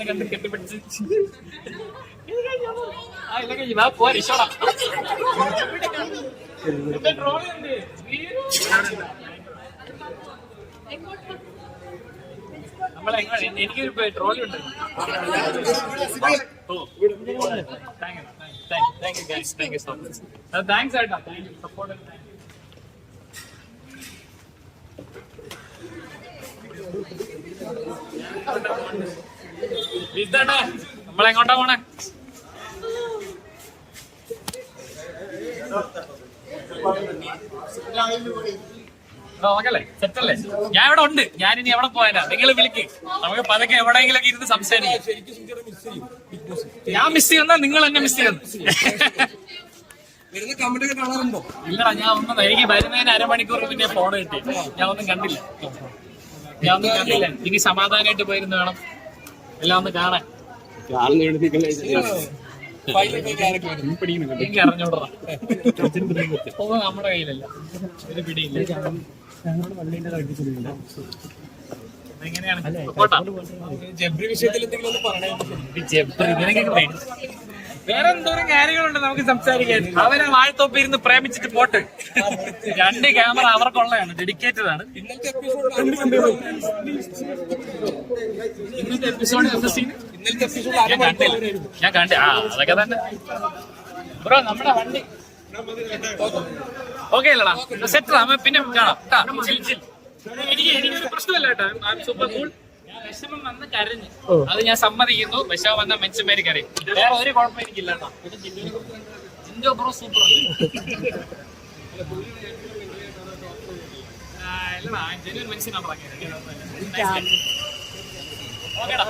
കണ്ട് കെട്ടിപ്പിടിച്ച് പോരിച്ചോടാ എനിക്കൊരു ട്രോളി ഉണ്ട്. താങ്ക്സ് ഏട്ടാ, സപ്പോർട്ട്. നമ്മളെങ്ങോട്ടാ പോണേ? നോക്കല്ലേ, സെറ്റല്ലേ? ഞാൻ ഇവിടെ ഉണ്ട്. ഞാനിനി എവിടെ പോയാലാ? നിങ്ങൾ വിളിക്ക്, നമുക്ക് പതുക്കെ എവിടെയെങ്കിലും ഇരുന്ന് സംസാരിക്കാം. ഞാൻ മിസ് ചെയ്യുന്ന നിങ്ങൾ എന്നെ മിസ് ചെയ്യുന്നു. ഇല്ലടാ, ഞാൻ ഒന്നും എനിക്ക് വരുന്നതിന് അരമണിക്കൂർ പിന്നെ ഫോൺ കിട്ടി. ഞാൻ ഒന്നും കണ്ടില്ല. ഇനി സമാധാനമായിട്ട് പോയിരുന്നു വേണം എല്ലാം ഒന്ന് കാണാൻ. എനിക്ക് അറിഞ്ഞോടാ, ഒന്നും നമ്മുടെ കയ്യിലല്ല, ഒരു പിടിയില്ല. എങ്ങനെയാണ് വേറെ എന്തോരം കാര്യങ്ങളുണ്ട് നമുക്ക് സംസാരിക്കാൻ. അവരെ വാഴത്തോപ്പ് ഇരുന്ന് പ്രേമിച്ചിട്ട് പോട്ട്. 2 ക്യാമറ അവർക്കുള്ളതാണ്, ഡെഡിക്കേറ്റഡ് ആണ്. ഇന്നത്തെ എപ്പിസോഡ് ഞാൻ കണ്ടു. അതൊക്കെ തന്നെ ബ്രോ. നമ്മുടെ വണ്ടി ഓക്കെ അല്ലടാ, സെറ്റ്. പിന്നെ കാണാം. എനിക്കൊരു പ്രശ്നമല്ല കേട്ടോ, സൂപ്പർ കൂൾ. വിഷമം വന്ന് കരഞ്ഞ്, അത് ഞാൻ സമ്മതിക്കുന്നു. വിഷമം വന്ന മനുഷ്യന്മാര് കരയും. വേറെ ഒരു കുഴപ്പം എനിക്കില്ല കേട്ടോ. Jinjo bro super. ഇല്ലടാ, ജെന്യൂൻ മനുഷ്യനാണ് പറഞ്ഞത്. ഓക്കേടാ.